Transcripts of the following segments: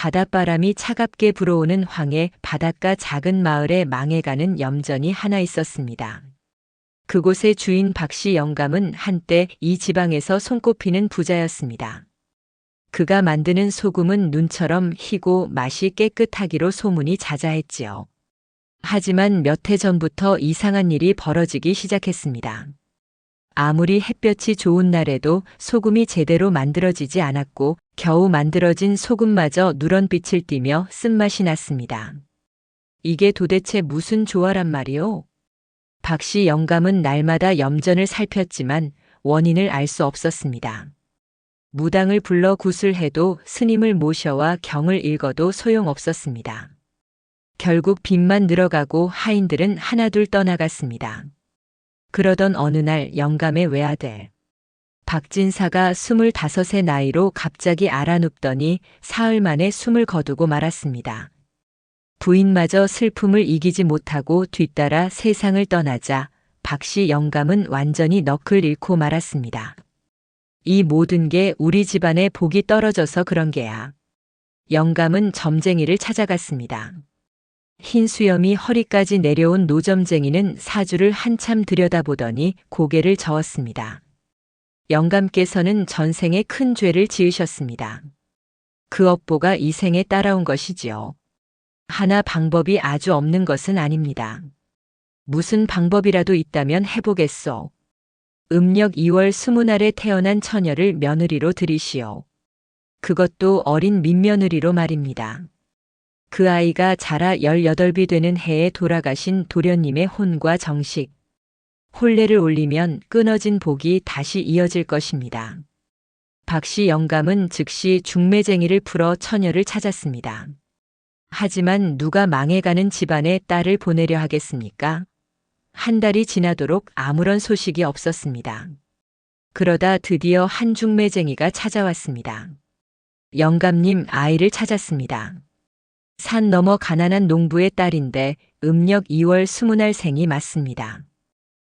바닷바람이 차갑게 불어오는 황해 바닷가 작은 마을에 망해가는 염전이 하나 있었습니다. 그곳의 주인 박씨 영감은 한때 이 지방에서 손꼽히는 부자였습니다. 그가 만드는 소금은 눈처럼 희고 맛이 깨끗하기로 소문이 자자했지요. 하지만 몇 해 전부터 이상한 일이 벌어지기 시작했습니다. 아무리 햇볕이 좋은 날에도 소금이 제대로 만들어지지 않았고 겨우 만들어진 소금마저 누런빛을 띠며 쓴맛이 났습니다. 이게 도대체 무슨 조화란 말이오? 박씨 영감은 날마다 염전을 살폈지만 원인을 알 수 없었습니다. 무당을 불러 구술해도 스님을 모셔와 경을 읽어도 소용없었습니다. 결국 빚만 늘어가고 하인들은 하나둘 떠나갔습니다. 그러던 어느 날 영감의 외아들 박진사가 25의 나이로 갑자기 알아눕더니 사흘 만에 숨을 거두고 말았습니다. 부인마저 슬픔을 이기지 못하고 뒤따라 세상을 떠나자 박씨 영감은 완전히 넋을 잃고 말았습니다. 이 모든 게 우리 집안에 복이 떨어져서 그런 게야. 영감은 점쟁이를 찾아갔습니다. 흰 수염이 허리까지 내려온 노점쟁이는 사주를 한참 들여다보더니 고개를 저었습니다. 영감께서는 전생에 큰 죄를 지으셨습니다. 그 업보가 이 생에 따라온 것이지요. 하나 방법이 아주 없는 것은 아닙니다. 무슨 방법이라도 있다면 해보겠소. 음력 2월 20날에 태어난 처녀를 며느리로 들이시오. 그것도 어린 민며느리로 말입니다. 그 아이가 자라 18이 되는 해에 돌아가신 도련님의 혼과 정식, 혼례를 올리면 끊어진 복이 다시 이어질 것입니다. 박씨 영감은 즉시 중매쟁이를 풀어 처녀를 찾았습니다. 하지만 누가 망해가는 집안에 딸을 보내려 하겠습니까? 한 달이 지나도록 아무런 소식이 없었습니다. 그러다 드디어 한 중매쟁이가 찾아왔습니다. 영감님, 아이를 찾았습니다. 산 너머 가난한 농부의 딸인데 음력 2월 20날 생이 맞습니다.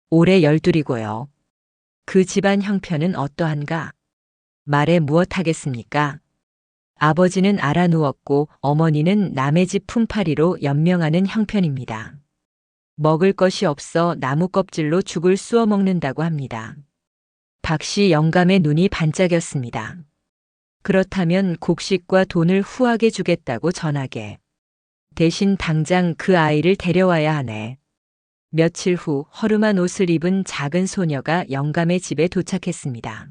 올해 12이고요. 그 집안 형편은 어떠한가? 말해 무엇하겠습니까? 아버지는 알아누웠고 어머니는 남의 집 품팔이로 연명하는 형편입니다. 먹을 것이 없어 나무 껍질로 죽을 쑤어 먹는다고 합니다. 박씨 영감의 눈이 반짝였습니다. 그렇다면 곡식과 돈을 후하게 주겠다고 전하게. 대신 당장 그 아이를 데려와야 하네. 며칠 후 허름한 옷을 입은 작은 소녀가 영감의 집에 도착했습니다.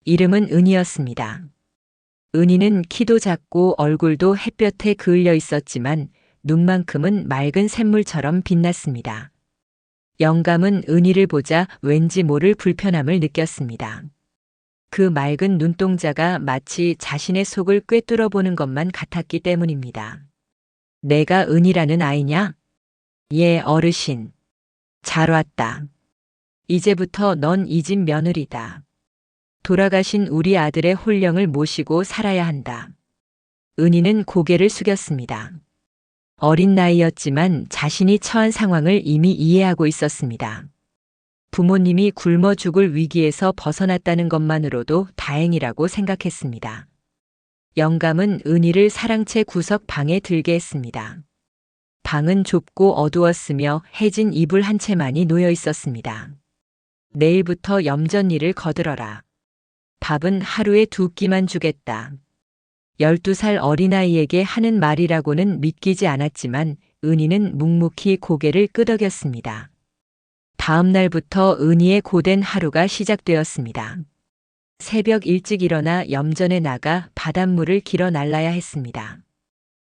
이름은 은이었습니다. 은이는 키도 작고 얼굴도 햇볕에 그을려 있었지만 눈만큼은 맑은 샘물처럼 빛났습니다. 영감은 은이를 보자 왠지 모를 불편함을 느꼈습니다. 그 맑은 눈동자가 마치 자신의 속을 꿰뚫어 보는 것만 같았기 때문입니다. 내가 은이라는 아이냐? 예, 어르신. 잘 왔다. 이제부터 넌 이 집 며느리다. 돌아가신 우리 아들의 혼령을 모시고 살아야 한다. 은이는 고개를 숙였습니다. 어린 나이였지만 자신이 처한 상황을 이미 이해하고 있었습니다. 부모님이 굶어 죽을 위기에서 벗어났다는 것만으로도 다행이라고 생각했습니다. 영감은 은희를 사랑채 구석 방에 들게 했습니다. 방은 좁고 어두웠으며 해진 이불 한 채만이 놓여 있었습니다. 내일부터 염전일을 거들어라. 밥은 하루에 2끼만 주겠다. 12살 어린아이에게 하는 말이라고는 믿기지 않았지만 은희는 묵묵히 고개를 끄덕였습니다. 다음 날부터 은희의 고된 하루가 시작되었습니다. 새벽 일찍 일어나 염전에 나가 바닷물을 길어 날라야 했습니다.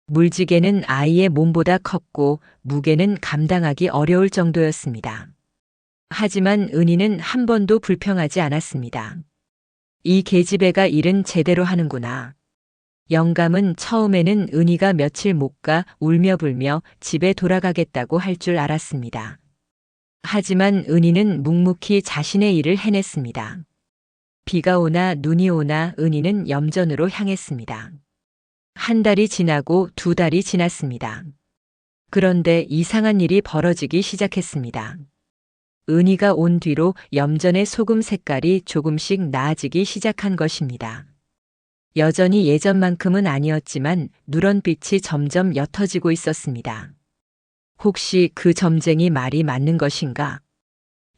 물지개는 아이의 몸보다 컸고 무게는 감당하기 어려울 정도였습니다. 하지만 은희는 한 번도 불평하지 않았습니다. 이 계집애가 일은 제대로 하는구나. 영감은 처음에는 은희가 며칠 못 가 울며 불며 집에 돌아가겠다고 할 줄 알았습니다. 하지만 은희는 묵묵히 자신의 일을 해냈습니다. 비가 오나 눈이 오나 은희는 염전으로 향했습니다. 한 달이 지나고 2달이 지났습니다. 그런데 이상한 일이 벌어지기 시작했습니다. 은희가 온 뒤로 염전의 소금 색깔이 조금씩 나아지기 시작한 것입니다. 여전히 예전만큼은 아니었지만 누런빛이 점점 옅어지고 있었습니다. 혹시 그 점쟁이 말이 맞는 것인가?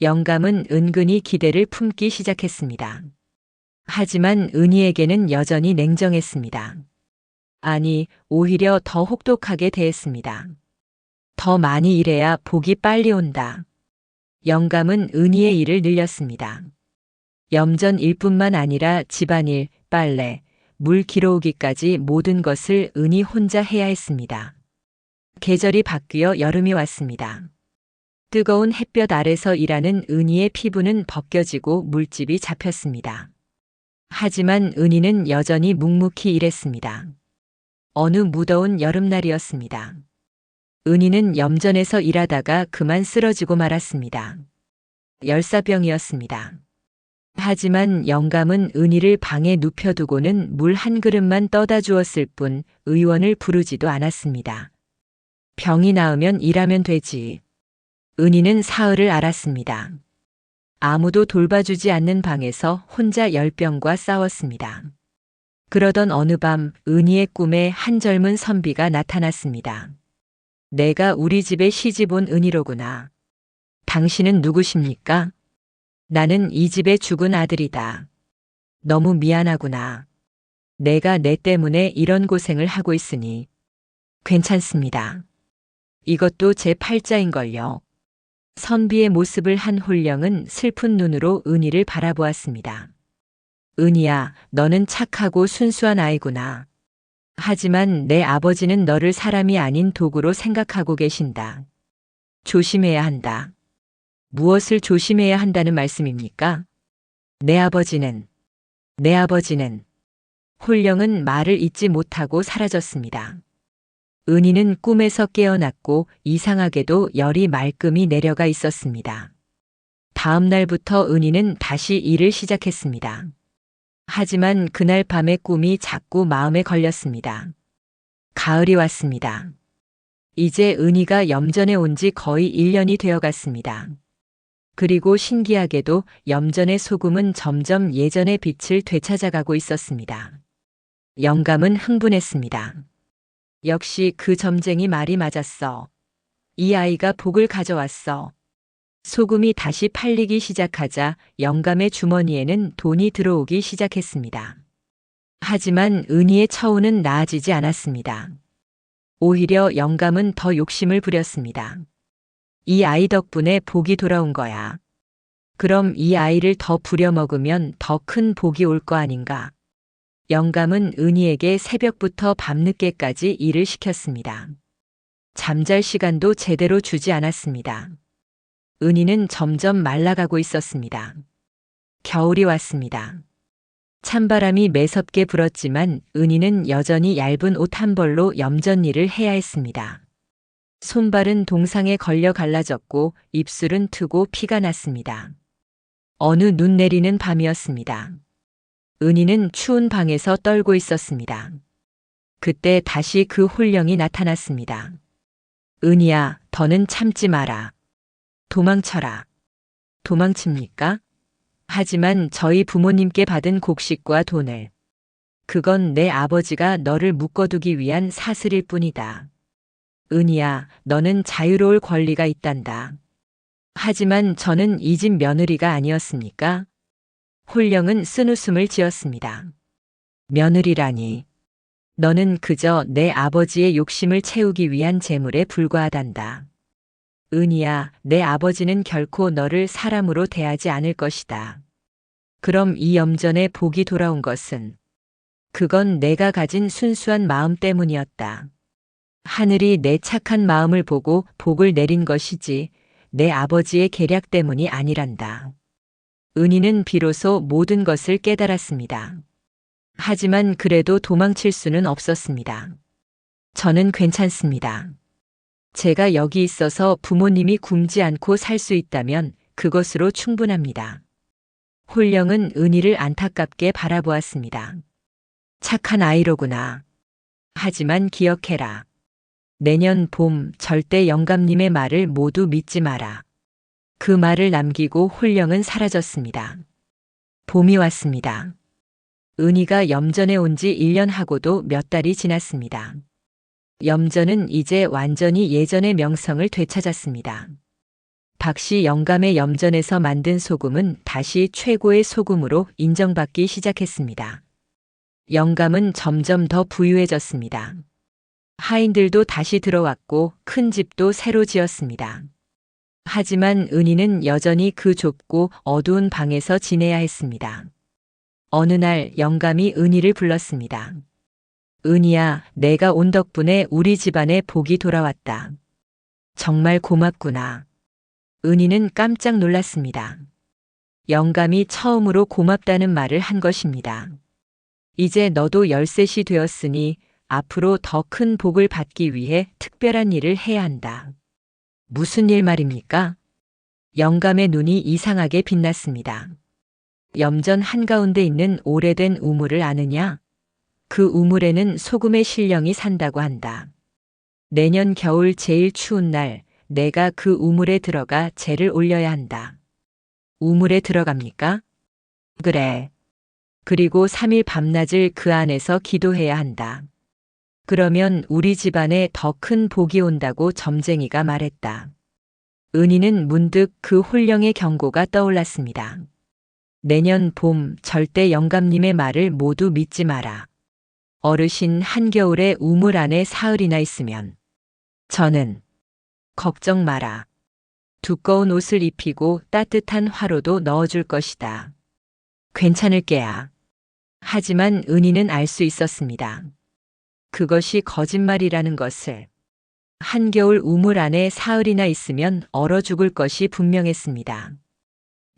영감은 은근히 기대를 품기 시작했습니다. 하지만 은희에게는 여전히 냉정했습니다. 아니, 오히려 더 혹독하게 대했습니다. 더 많이 일해야 복이 빨리 온다. 영감은 은희의 일을 늘렸습니다. 염전 일뿐만 아니라 집안일, 빨래, 물 길어오기까지 모든 것을 은희 혼자 해야 했습니다. 계절이 바뀌어 여름이 왔습니다. 뜨거운 햇볕 아래서 일하는 은희의 피부는 벗겨지고 물집이 잡혔습니다. 하지만 은희는 여전히 묵묵히 일했습니다. 어느 무더운 여름날이었습니다. 은희는 염전에서 일하다가 그만 쓰러지고 말았습니다. 열사병이었습니다. 하지만 영감은 은희를 방에 눕혀두고는 물 한 그릇만 떠다 주었을 뿐 의원을 부르지도 않았습니다. 병이 나으면 일하면 되지. 은희는 사흘을 앓았습니다. 아무도 돌봐주지 않는 방에서 혼자 열병과 싸웠습니다. 그러던 어느 밤 은희의 꿈에 한 젊은 선비가 나타났습니다. 내가 우리 집에 시집 온 은희로구나. 당신은 누구십니까? 나는 이 집의 죽은 아들이다. 너무 미안하구나. 내가 내 때문에 이런 고생을 하고 있으니. 괜찮습니다. 이것도 제 팔자인걸요. 선비의 모습을 한 홀령은 슬픈 눈으로 은희를 바라보았습니다. 은희야, 너는 착하고 순수한 아이구나. 하지만 내 아버지는 너를 사람이 아닌 도구로 생각하고 계신다. 조심해야 한다. 무엇을 조심해야 한다는 말씀입니까? 내 아버지는 홀령은 말을 잇지 못하고 사라졌습니다. 은희는 꿈에서 깨어났고 이상하게도 열이 말끔히 내려가 있었습니다. 다음 날부터 은희는 다시 일을 시작했습니다. 하지만 그날 밤의 꿈이 자꾸 마음에 걸렸습니다. 가을이 왔습니다. 이제 은희가 염전에 온 지 거의 1년이 되어 갔습니다. 그리고 신기하게도 염전의 소금은 점점 예전의 빛을 되찾아가고 있었습니다. 영감은 흥분했습니다. 역시 그 점쟁이 말이 맞았어. 이 아이가 복을 가져왔어. 소금이 다시 팔리기 시작하자 영감의 주머니에는 돈이 들어오기 시작했습니다. 하지만 은희의 처우는 나아지지 않았습니다. 오히려 영감은 더 욕심을 부렸습니다. 이 아이 덕분에 복이 돌아온 거야. 그럼 이 아이를 더 부려먹으면 더 큰 복이 올 거 아닌가. 영감은 은희에게 새벽부터 밤늦게까지 일을 시켰습니다. 잠잘 시간도 제대로 주지 않았습니다. 은희는 점점 말라가고 있었습니다. 겨울이 왔습니다. 찬바람이 매섭게 불었지만 은희는 여전히 얇은 옷 한 벌로 염전 일을 해야 했습니다. 손발은 동상에 걸려 갈라졌고 입술은 트고 피가 났습니다. 어느 눈 내리는 밤이었습니다. 은희는 추운 방에서 떨고 있었습니다. 그때 다시 그 홀령이 나타났습니다. 은희야, 더는 참지 마라. 도망쳐라. 도망칩니까? 하지만 저희 부모님께 받은 곡식과 돈을. 그건 내 아버지가 너를 묶어두기 위한 사슬일 뿐이다. 은희야, 너는 자유로울 권리가 있단다. 하지만 저는 이 집 며느리가 아니었습니까? 홀령은 쓴웃음을 지었습니다. 며느리라니. 너는 그저 내 아버지의 욕심을 채우기 위한 재물에 불과하단다. 은희야, 내 아버지는 결코 너를 사람으로 대하지 않을 것이다. 그럼 이 염전에 복이 돌아온 것은? 그건 내가 가진 순수한 마음 때문이었다. 하늘이 내 착한 마음을 보고 복을 내린 것이지 내 아버지의 계략 때문이 아니란다. 은희는 비로소 모든 것을 깨달았습니다. 하지만 그래도 도망칠 수는 없었습니다. 저는 괜찮습니다. 제가 여기 있어서 부모님이 굶지 않고 살 수 있다면 그것으로 충분합니다. 홀령은 은희를 안타깝게 바라보았습니다. 착한 아이로구나. 하지만 기억해라. 내년 봄 절대 영감님의 말을 모두 믿지 마라. 그 말을 남기고 홀령은 사라졌습니다. 봄이 왔습니다. 은희가 염전에 온 지 1년 하고도 몇 달이 지났습니다. 염전은 이제 완전히 예전의 명성을 되찾았습니다. 박씨 영감의 염전에서 만든 소금은 다시 최고의 소금으로 인정받기 시작했습니다. 영감은 점점 더 부유해졌습니다. 하인들도 다시 들어왔고 큰 집도 새로 지었습니다. 하지만 은희는 여전히 그 좁고 어두운 방에서 지내야 했습니다. 어느 날 영감이 은희를 불렀습니다. 은희야, 내가 온 덕분에 우리 집안에 복이 돌아왔다. 정말 고맙구나. 은희는 깜짝 놀랐습니다. 영감이 처음으로 고맙다는 말을 한 것입니다. 이제 너도 13시 되었으니 앞으로 더 큰 복을 받기 위해 특별한 일을 해야 한다. 무슨 일 말입니까? 영감의 눈이 이상하게 빛났습니다. 염전 한가운데 있는 오래된 우물을 아느냐? 그 우물에는 소금의 신령이 산다고 한다. 내년 겨울 제일 추운 날 내가 그 우물에 들어가 재를 올려야 한다. 우물에 들어갑니까? 그래. 그리고 3일 밤낮을 그 안에서 기도해야 한다. 그러면 우리 집안에 더 큰 복이 온다고 점쟁이가 말했다. 은희는 문득 그 홀령의 경고가 떠올랐습니다. 내년 봄 절대 영감님의 말을 모두 믿지 마라. 어르신 한겨울에 우물 안에 사흘이나 있으면 저는 걱정 마라. 두꺼운 옷을 입히고 따뜻한 화로도 넣어줄 것이다. 괜찮을 게야. 하지만 은희는 알 수 있었습니다. 그것이 거짓말이라는 것을. 한겨울 우물 안에 사흘이나 있으면 얼어 죽을 것이 분명했습니다.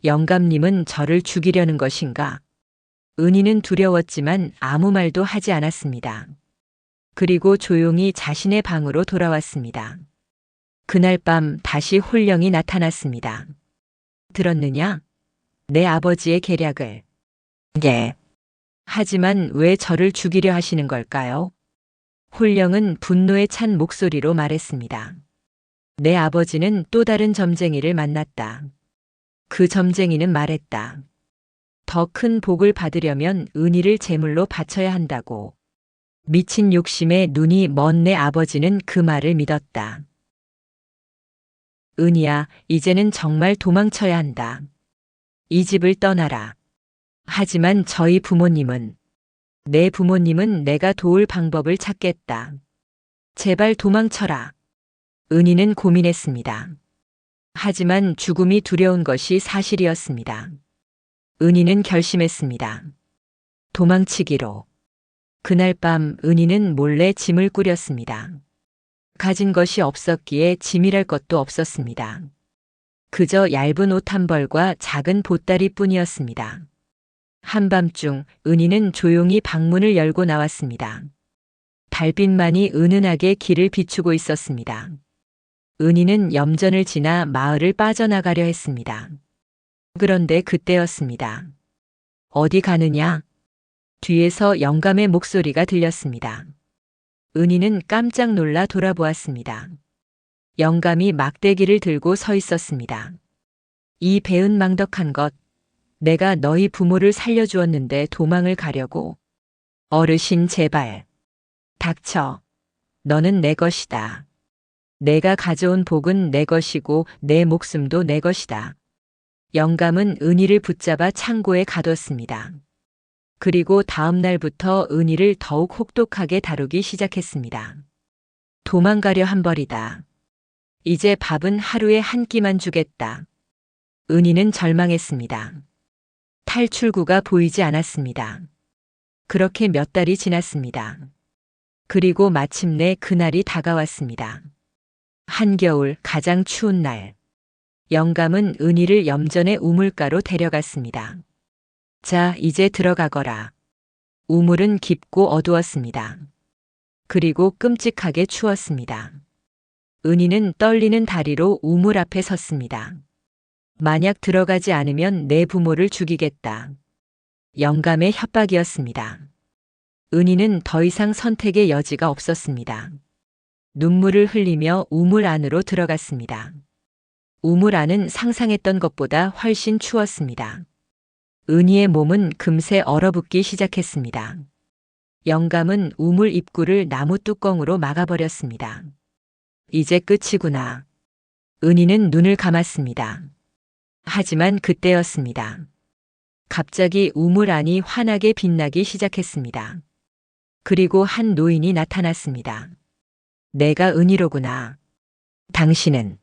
영감님은 저를 죽이려는 것인가? 은희는 두려웠지만 아무 말도 하지 않았습니다. 그리고 조용히 자신의 방으로 돌아왔습니다. 그날 밤 다시 홀령이 나타났습니다. 들었느냐? 내 아버지의 계략을. 예. 하지만 왜 저를 죽이려 하시는 걸까요? 홀령은 분노에 찬 목소리로 말했습니다. 내 아버지는 또 다른 점쟁이를 만났다. 그 점쟁이는 말했다. 더 큰 복을 받으려면 은희를 제물로 바쳐야 한다고. 미친 욕심에 눈이 먼 내 아버지는 그 말을 믿었다. 은희야, 이제는 정말 도망쳐야 한다. 이 집을 떠나라. 하지만 저희 부모님은, 내 부모님은 내가 도울 방법을 찾겠다. 제발 도망쳐라. 은희는 고민했습니다. 하지만 죽음이 두려운 것이 사실이었습니다. 은희는 결심했습니다. 도망치기로. 그날 밤 은희는 몰래 짐을 꾸렸습니다. 가진 것이 없었기에 짐이랄 것도 없었습니다. 그저 얇은 옷 한 벌과 작은 보따리 뿐이었습니다. 한밤중 은희는 조용히 방문을 열고 나왔습니다. 달빛만이 은은하게 길을 비추고 있었습니다. 은희는 염전을 지나 마을을 빠져나가려 했습니다. 그런데 그때였습니다. 어디 가느냐? 뒤에서 영감의 목소리가 들렸습니다. 은희는 깜짝 놀라 돌아보았습니다. 영감이 막대기를 들고 서 있었습니다. 이 배은 망덕한 것, 내가 너희 부모를 살려주었는데 도망을 가려고. 어르신 제발. 닥쳐. 너는 내 것이다. 내가 가져온 복은 내 것이고 내 목숨도 내 것이다. 영감은 은희를 붙잡아 창고에 가뒀습니다. 그리고 다음 날부터 은희를 더욱 혹독하게 다루기 시작했습니다. 도망가려 한 벌이다. 이제 밥은 하루에 한 끼만 주겠다. 은희는 절망했습니다. 탈출구가 보이지 않았습니다. 그렇게 몇 달이 지났습니다. 그리고 마침내 그날이 다가왔습니다. 한겨울 가장 추운 날. 영감은 은희를 염전의 우물가로 데려갔습니다. 자, 이제 들어가거라. 우물은 깊고 어두웠습니다. 그리고 끔찍하게 추웠습니다. 은희는 떨리는 다리로 우물 앞에 섰습니다. 만약 들어가지 않으면 내 부모를 죽이겠다. 영감의 협박이었습니다. 은희는 더 이상 선택의 여지가 없었습니다. 눈물을 흘리며 우물 안으로 들어갔습니다. 우물 안은 상상했던 것보다 훨씬 추웠습니다. 은희의 몸은 금세 얼어붙기 시작했습니다. 영감은 우물 입구를 나무 뚜껑으로 막아버렸습니다. 이제 끝이구나. 은희는 눈을 감았습니다. 하지만 그때였습니다. 갑자기 우물 안이 환하게 빛나기 시작했습니다. 그리고 한 노인이 나타났습니다. 내가 은희로구나. 당신은?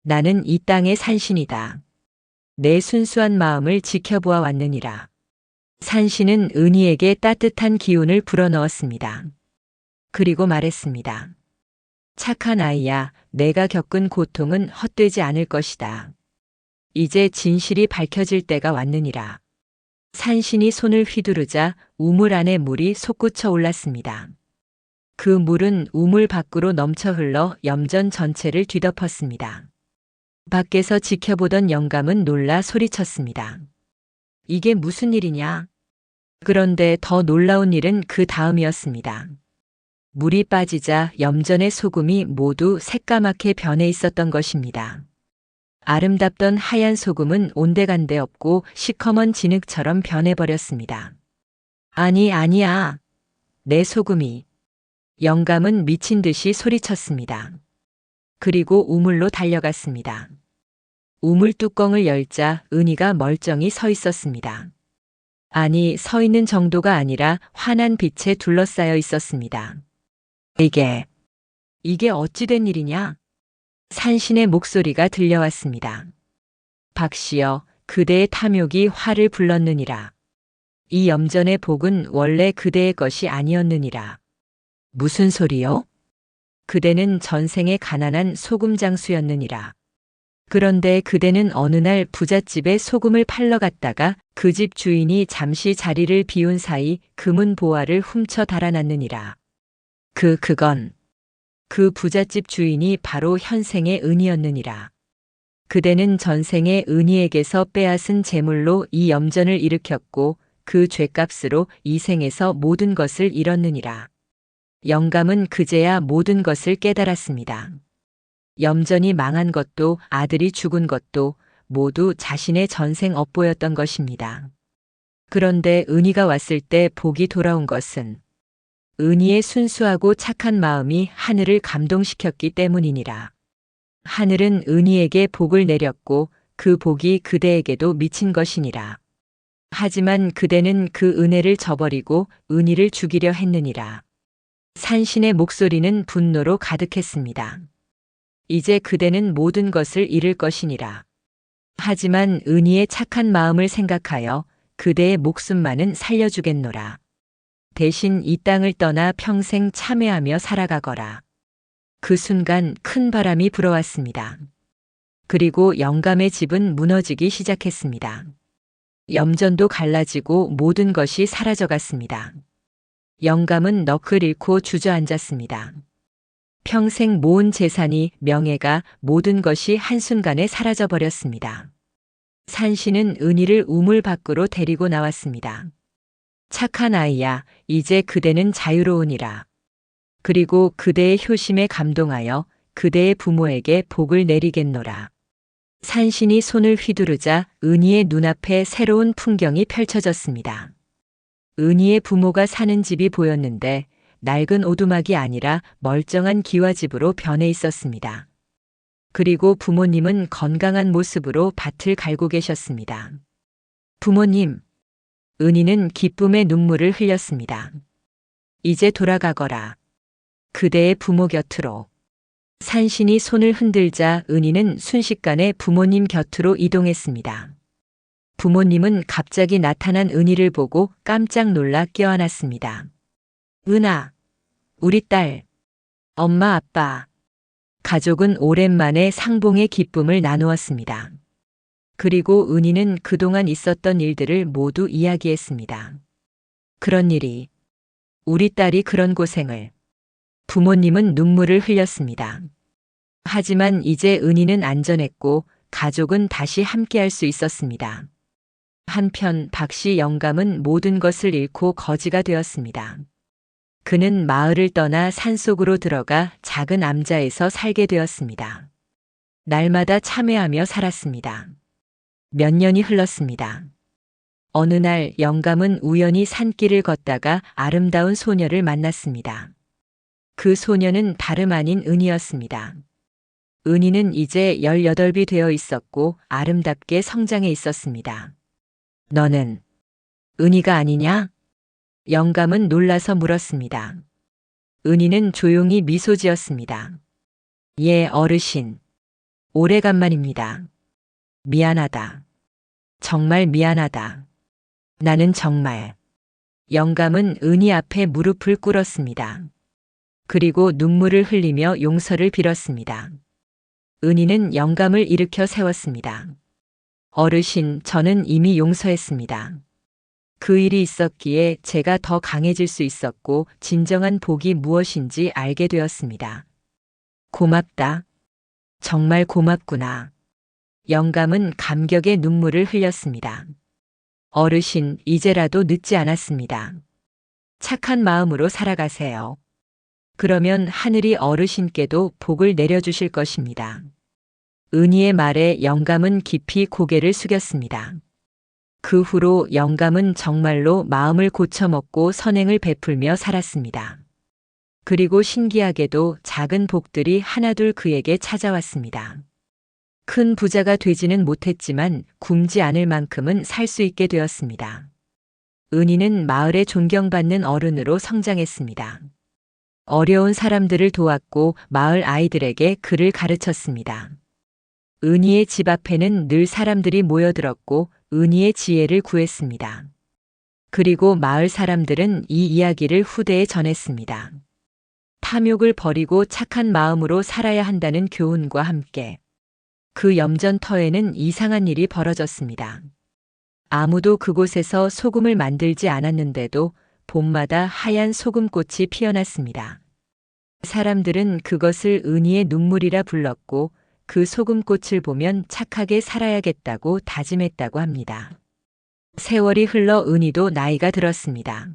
나는 이 땅의 산신이다. 내 순수한 마음을 지켜보아 왔느니라. 산신은 은희에게 따뜻한 기운을 불어넣었습니다. 그리고 말했습니다. 착한 아이야, 내가 겪은 고통은 헛되지 않을 것이다. 이제 진실이 밝혀질 때가 왔느니라. 산신이 손을 휘두르자 우물 안에 물이 솟구쳐 올랐습니다. 그 물은 우물 밖으로 넘쳐 흘러 염전 전체를 뒤덮었습니다. 밖에서 지켜보던 영감은 놀라 소리쳤습니다. 이게 무슨 일이냐? 그런데 더 놀라운 일은 그 다음이었습니다. 물이 빠지자 염전의 소금이 모두 새까맣게 변해 있었던 것입니다. 아름답던 하얀 소금은 온데간데 없고 시커먼 진흙처럼 변해버렸습니다. 아니야. 내 소금이. 영감은 미친 듯이 소리쳤습니다. 그리고 우물로 달려갔습니다. 우물 뚜껑을 열자 은희가 멀쩡히 서 있었습니다. 아니, 서 있는 정도가 아니라 환한 빛에 둘러싸여 있었습니다. 이게 어찌 된 일이냐? 산신의 목소리가 들려왔습니다. 박씨여, 그대의 탐욕이 화를 불렀느니라. 이 염전의 복은 원래 그대의 것이 아니었느니라. 무슨 소리요? 그대는 전생에 가난한 소금 장수였느니라. 그런데 그대는 어느 날 부잣집에 소금을 팔러 갔다가 그 집 주인이 잠시 자리를 비운 사이 금은 보화를 훔쳐 달아났느니라. 그건 그 부잣집 주인이 바로 현생의 은희였느니라. 그대는 전생에 은희에게서 빼앗은 재물로 이 염전을 일으켰고 그 죗값으로 이 생에서 모든 것을 잃었느니라. 영감은 그제야 모든 것을 깨달았습니다. 염전이 망한 것도 아들이 죽은 것도 모두 자신의 전생 업보였던 것입니다. 그런데 은희가 왔을 때 복이 돌아온 것은 은희의 순수하고 착한 마음이 하늘을 감동시켰기 때문이니라. 하늘은 은희에게 복을 내렸고 그 복이 그대에게도 미친 것이니라. 하지만 그대는 그 은혜를 저버리고 은희를 죽이려 했느니라. 산신의 목소리는 분노로 가득했습니다. 이제 그대는 모든 것을 잃을 것이니라. 하지만 은희의 착한 마음을 생각하여 그대의 목숨만은 살려주겠노라. 대신 이 땅을 떠나 평생 참회하며 살아가거라. 그 순간 큰 바람이 불어왔습니다. 그리고 영감의 집은 무너지기 시작했습니다. 염전도 갈라지고 모든 것이 사라져갔습니다. 영감은 넋을 잃고 주저앉았습니다. 평생 모은 재산이, 명예가, 모든 것이 한순간에 사라져버렸습니다. 산신은 은희를 우물 밖으로 데리고 나왔습니다. 착한 아이야, 이제 그대는 자유로우니라. 그리고 그대의 효심에 감동하여 그대의 부모에게 복을 내리겠노라. 산신이 손을 휘두르자 은희의 눈앞에 새로운 풍경이 펼쳐졌습니다. 은희의 부모가 사는 집이 보였는데 낡은 오두막이 아니라 멀쩡한 기와집으로 변해 있었습니다. 그리고 부모님은 건강한 모습으로 밭을 갈고 계셨습니다. 부모님, 은희는 기쁨의 눈물을 흘렸습니다. 이제 돌아가거라. 그대의 부모 곁으로. 산신이 손을 흔들자 은희는 순식간에 부모님 곁으로 이동했습니다. 부모님은 갑자기 나타난 은희를 보고 깜짝 놀라 껴안았습니다. 은아, 우리 딸, 엄마, 아빠. 가족은 오랜만에 상봉의 기쁨을 나누었습니다. 그리고 은희는 그동안 있었던 일들을 모두 이야기했습니다. 그런 일이, 우리 딸이 그런 고생을. 부모님은 눈물을 흘렸습니다. 하지만 이제 은희는 안전했고 가족은 다시 함께할 수 있었습니다. 한편 박씨 영감은 모든 것을 잃고 거지가 되었습니다. 그는 마을을 떠나 산속으로 들어가 작은 암자에서 살게 되었습니다. 날마다 참회하며 살았습니다. 몇 년이 흘렀습니다. 어느 날 영감은 우연히 산길을 걷다가 아름다운 소녀를 만났습니다. 그 소녀는 다름 아닌 은희였습니다. 은희는 이제 18이 되어 있었고 아름답게 성장해 있었습니다. 너는 은희가 아니냐? 영감은 놀라서 물었습니다. 은희는 조용히 미소 지었습니다. 예, 어르신. 오래간만입니다. 미안하다. 정말 미안하다. 나는 정말. 영감은 은희 앞에 무릎을 꿇었습니다. 그리고 눈물을 흘리며 용서를 빌었습니다. 은희는 영감을 일으켜 세웠습니다. 어르신, 저는 이미 용서했습니다. 그 일이 있었기에 제가 더 강해질 수 있었고 진정한 복이 무엇인지 알게 되었습니다. 고맙다. 정말 고맙구나. 영감은 감격의 눈물을 흘렸습니다. 어르신, 이제라도 늦지 않았습니다. 착한 마음으로 살아가세요. 그러면 하늘이 어르신께도 복을 내려주실 것입니다. 은희의 말에 영감은 깊이 고개를 숙였습니다. 그 후로 영감은 정말로 마음을 고쳐먹고 선행을 베풀며 살았습니다. 그리고 신기하게도 작은 복들이 하나둘 그에게 찾아왔습니다. 큰 부자가 되지는 못했지만 굶지 않을 만큼은 살 수 있게 되었습니다. 은희는 마을에 존경받는 어른으로 성장했습니다. 어려운 사람들을 도왔고 마을 아이들에게 글을 가르쳤습니다. 은희의 집 앞에는 늘 사람들이 모여들었고 은희의 지혜를 구했습니다. 그리고 마을 사람들은 이 이야기를 후대에 전했습니다. 탐욕을 버리고 착한 마음으로 살아야 한다는 교훈과 함께 그 염전터에는 이상한 일이 벌어졌습니다. 아무도 그곳에서 소금을 만들지 않았는데도 봄마다 하얀 소금꽃이 피어났습니다. 사람들은 그것을 은희의 눈물이라 불렀고 그 소금꽃을 보면 착하게 살아야겠다고 다짐했다고 합니다. 세월이 흘러 은희도 나이가 들었습니다.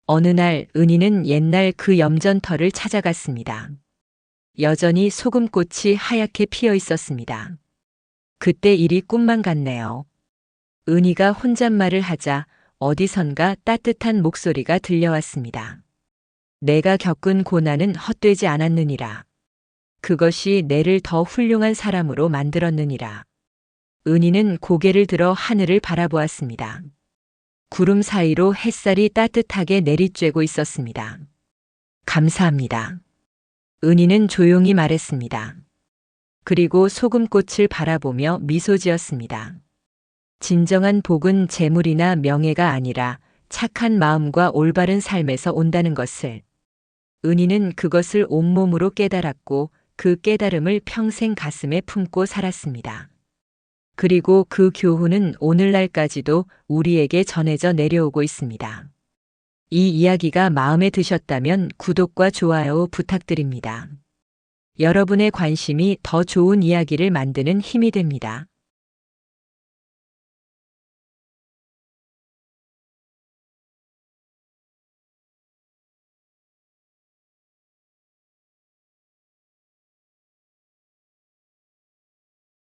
어느 날 은희는 옛날 그 염전터를 찾아갔습니다. 여전히 소금꽃이 하얗게 피어 있었습니다. 그때 일이 꿈만 같네요. 은희가 혼잣말을 하자 어디선가 따뜻한 목소리가 들려왔습니다. 내가 겪은 고난은 헛되지 않았느니라. 그것이 내를 더 훌륭한 사람으로 만들었느니라. 은희는 고개를 들어 하늘을 바라보았습니다. 구름 사이로 햇살이 따뜻하게 내리쬐고 있었습니다. 감사합니다. 은희는 조용히 말했습니다. 그리고 소금꽃을 바라보며 미소 지었습니다. 진정한 복은 재물이나 명예가 아니라 착한 마음과 올바른 삶에서 온다는 것을. 은희는 그것을 온몸으로 깨달았고 그 깨달음을 평생 가슴에 품고 살았습니다. 그리고 그 교훈은 오늘날까지도 우리에게 전해져 내려오고 있습니다. 이 이야기가 마음에 드셨다면 구독과 좋아요 부탁드립니다. 여러분의 관심이 더 좋은 이야기를 만드는 힘이 됩니다.